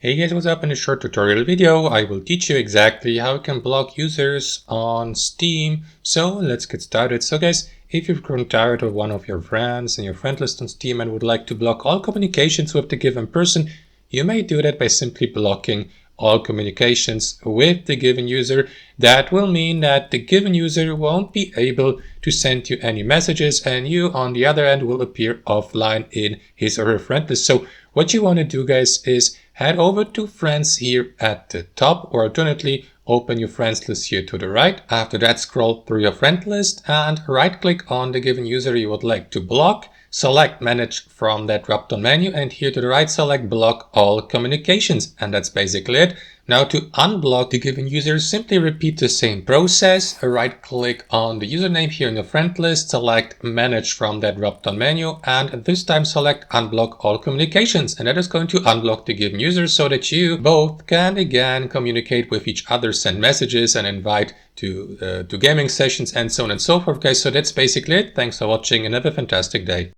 Hey guys, what's up? In this short tutorial video, I will teach you exactly how you can block users on Steam. So let's get started. So guys, if you've grown tired of one of your friends and your friend list on Steam and would like to block all communications with the given person, you may do that by simply blocking all communications with the given user. That will mean that the given user won't be able to send you any messages and you on the other end will appear offline in his or her friend list. So what you want to do, guys, is head over to friends here at the top, or alternately open your friends list here to the right. After that, scroll through your friend list and right click on the given user you would like to block. Select manage from that drop down menu and here to the right select block all communications, and that's basically it. Now to unblock the given user, simply repeat the same process. Right click on the username here in the friend list, select manage from that drop down menu, and this time select unblock all communications, and that is going to unblock the given user so that you both can again communicate with each other, send messages and invite to gaming sessions and so on and so forth, guys. So that's basically it. Thanks for watching and have a fantastic day.